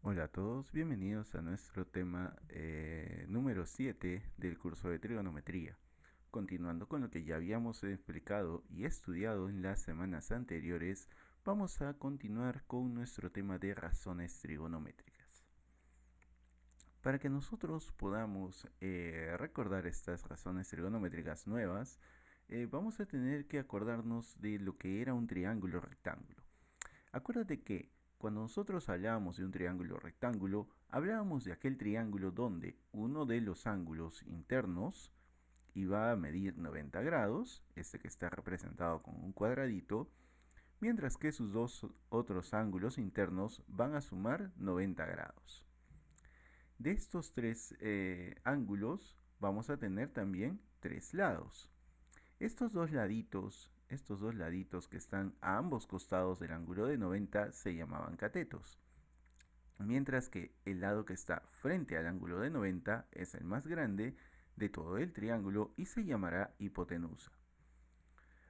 Hola a todos, bienvenidos a nuestro tema número 7 del curso de trigonometría. Continuando con lo que ya habíamos explicado y estudiado en las semanas anteriores, vamos a continuar con nuestro tema de razones trigonométricas. Para que nosotros podamos recordar estas razones trigonométricas nuevas, vamos a tener que acordarnos de lo que era un triángulo rectángulo. Acuérdate que cuando nosotros hablábamos de un triángulo rectángulo, hablábamos de aquel triángulo donde uno de los ángulos internos iba a medir 90 grados, este que está representado con un cuadradito, mientras que sus dos otros ángulos internos van a sumar 90 grados. De estos tres ángulos vamos a tener también tres lados. Estos dos laditos que están a ambos costados del ángulo de 90 se llamaban catetos, mientras que el lado que está frente al ángulo de 90 es el más grande de todo el triángulo y se llamará hipotenusa.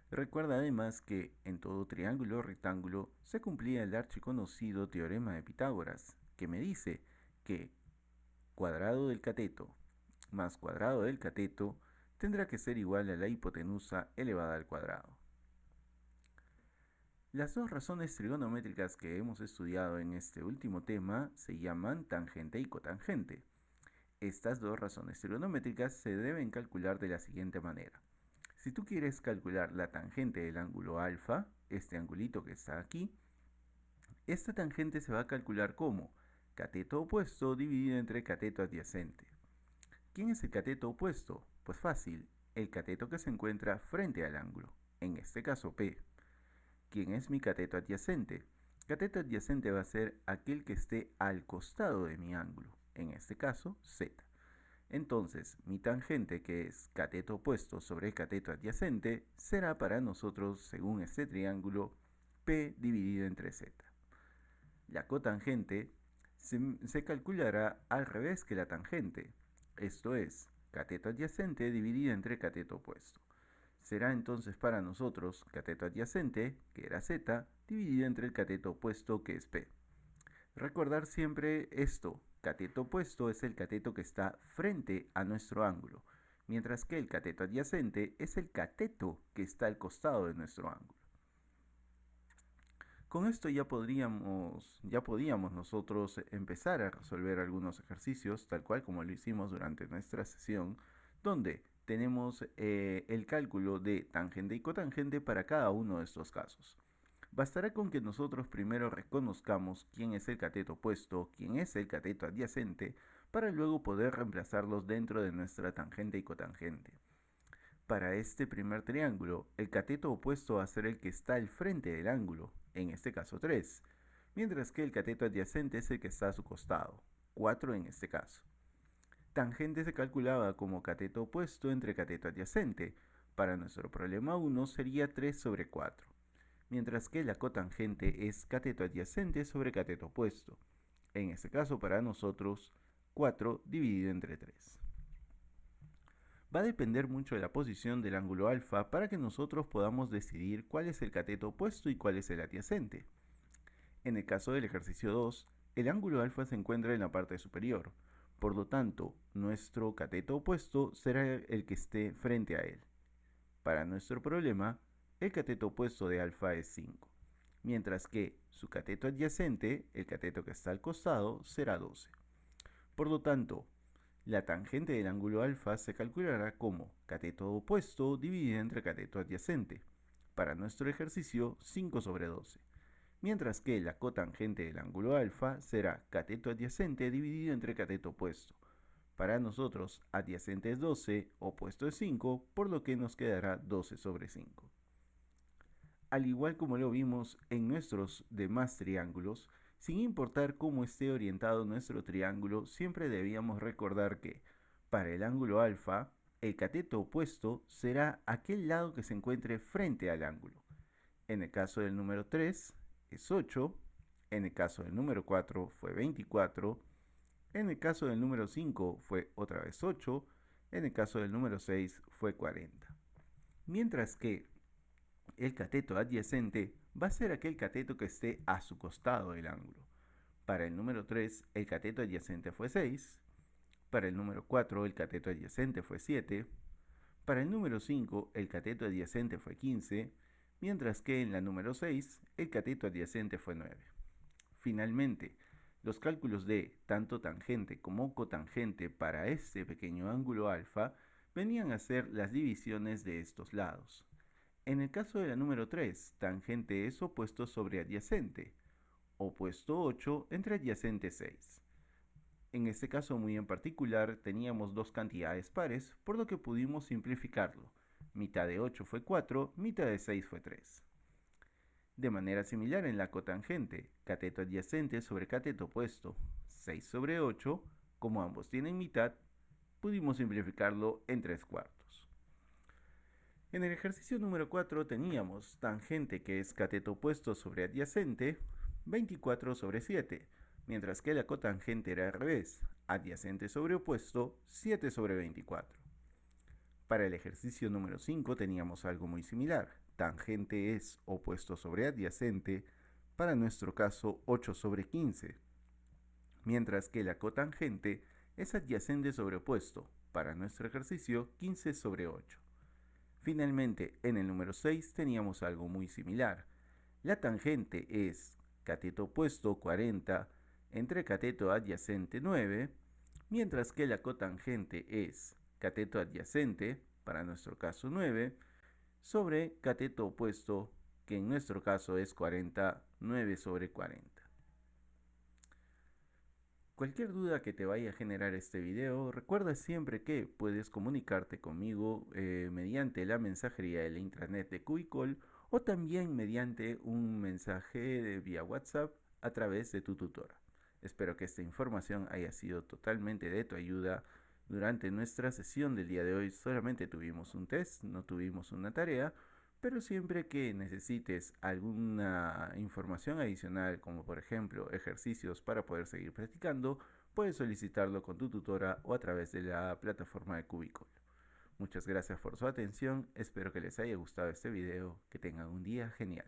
Recuerda además que en todo triángulo rectángulo se cumplía el archiconocido teorema de Pitágoras, que me dice que cuadrado del cateto más cuadrado del cateto tendrá que ser igual a la hipotenusa elevada al cuadrado. Las dos razones trigonométricas que hemos estudiado en este último tema se llaman tangente y cotangente. Estas dos razones trigonométricas se deben calcular de la siguiente manera. Si tú quieres calcular la tangente del ángulo alfa, este angulito que está aquí, esta tangente se va a calcular como cateto opuesto dividido entre cateto adyacente. ¿Quién es el cateto opuesto? Pues fácil, el cateto que se encuentra frente al ángulo, en este caso P. ¿Quién es mi cateto adyacente? Cateto adyacente va a ser aquel que esté al costado de mi ángulo, en este caso Z. Entonces, mi tangente, que es cateto opuesto sobre el cateto adyacente, será para nosotros, según este triángulo, P dividido entre Z. La cotangente se calculará al revés que la tangente, esto es, cateto adyacente dividido entre cateto opuesto. Será entonces para nosotros cateto adyacente, que era Z, dividido entre el cateto opuesto, que es P. Recordar siempre esto, cateto opuesto es el cateto que está frente a nuestro ángulo, mientras que el cateto adyacente es el cateto que está al costado de nuestro ángulo. Con esto ya podíamos nosotros empezar a resolver algunos ejercicios, tal cual como lo hicimos durante nuestra sesión, donde tenemos el cálculo de tangente y cotangente para cada uno de estos casos. Bastará con que nosotros primero reconozcamos quién es el cateto opuesto, quién es el cateto adyacente, para luego poder reemplazarlos dentro de nuestra tangente y cotangente. Para este primer triángulo, el cateto opuesto va a ser el que está al frente del ángulo, en este caso 3, mientras que el cateto adyacente es el que está a su costado, 4 en este caso. Tangente se calculaba como cateto opuesto entre cateto adyacente. Para nuestro problema 1 sería 3 sobre 4, mientras que la cotangente es cateto adyacente sobre cateto opuesto. En este caso para nosotros 4 dividido entre 3. Va a depender mucho de la posición del ángulo alfa para que nosotros podamos decidir cuál es el cateto opuesto y cuál es el adyacente. En el caso del ejercicio 2, el ángulo alfa se encuentra en la parte superior, por lo tanto, nuestro cateto opuesto será el que esté frente a él. Para nuestro problema, el cateto opuesto de alfa es 5, mientras que su cateto adyacente, el cateto que está al costado, será 12. Por lo tanto, la tangente del ángulo alfa se calculará como cateto opuesto dividido entre cateto adyacente. Para nuestro ejercicio, 5 sobre 12. Mientras que la cotangente del ángulo alfa será cateto adyacente dividido entre cateto opuesto. Para nosotros, adyacente es 12, opuesto es 5, por lo que nos quedará 12 sobre 5. Al igual como lo vimos en nuestros demás triángulos, sin importar cómo esté orientado nuestro triángulo, siempre debíamos recordar que, para el ángulo alfa, el cateto opuesto será aquel lado que se encuentre frente al ángulo. En el caso del número 3 es 8, en el caso del número 4 fue 24, en el caso del número 5 fue otra vez 8, en el caso del número 6 fue 40. Mientras que el cateto adyacente va a ser aquel cateto que esté a su costado del ángulo. Para el número 3, el cateto adyacente fue 6. Para el número 4, el cateto adyacente fue 7. Para el número 5, el cateto adyacente fue 15, mientras que en la número 6, el cateto adyacente fue 9. Finalmente, los cálculos de tanto tangente como cotangente para este pequeño ángulo alfa venían a ser las divisiones de estos lados. En el caso de la número 3, tangente es opuesto sobre adyacente, opuesto 8 entre adyacente 6. En este caso muy en particular teníamos dos cantidades pares, por lo que pudimos simplificarlo. Mitad de 8 fue 4, mitad de 6 fue 3. De manera similar en la cotangente, cateto adyacente sobre cateto opuesto, 6 sobre 8, como ambos tienen mitad, pudimos simplificarlo en 3 cuartos. En el ejercicio número 4 teníamos tangente, que es cateto opuesto sobre adyacente, 24 sobre 7, mientras que la cotangente era al revés, adyacente sobre opuesto, 7 sobre 24. Para el ejercicio número 5 teníamos algo muy similar. Tangente es opuesto sobre adyacente, para nuestro caso 8 sobre 15, mientras que la cotangente es adyacente sobre opuesto, para nuestro ejercicio 15 sobre 8. Finalmente, en el número 6 teníamos algo muy similar. La tangente es cateto opuesto 40 entre cateto adyacente 9, mientras que la cotangente es cateto adyacente, para nuestro caso 9, sobre cateto opuesto, que en nuestro caso es 49 sobre 40. Cualquier duda que te vaya a generar este video, recuerda siempre que puedes comunicarte conmigo mediante la mensajería de la intranet de Cubicol o también mediante un mensaje de vía WhatsApp a través de tu tutora. Espero que esta información haya sido totalmente de tu ayuda. Durante nuestra sesión del día de hoy solamente tuvimos un test, no tuvimos una tarea, pero siempre que necesites alguna información adicional, como por ejemplo ejercicios para poder seguir practicando, puedes solicitarlo con tu tutora o a través de la plataforma de Cubicol. Muchas gracias por su atención, espero que les haya gustado este video, que tengan un día genial.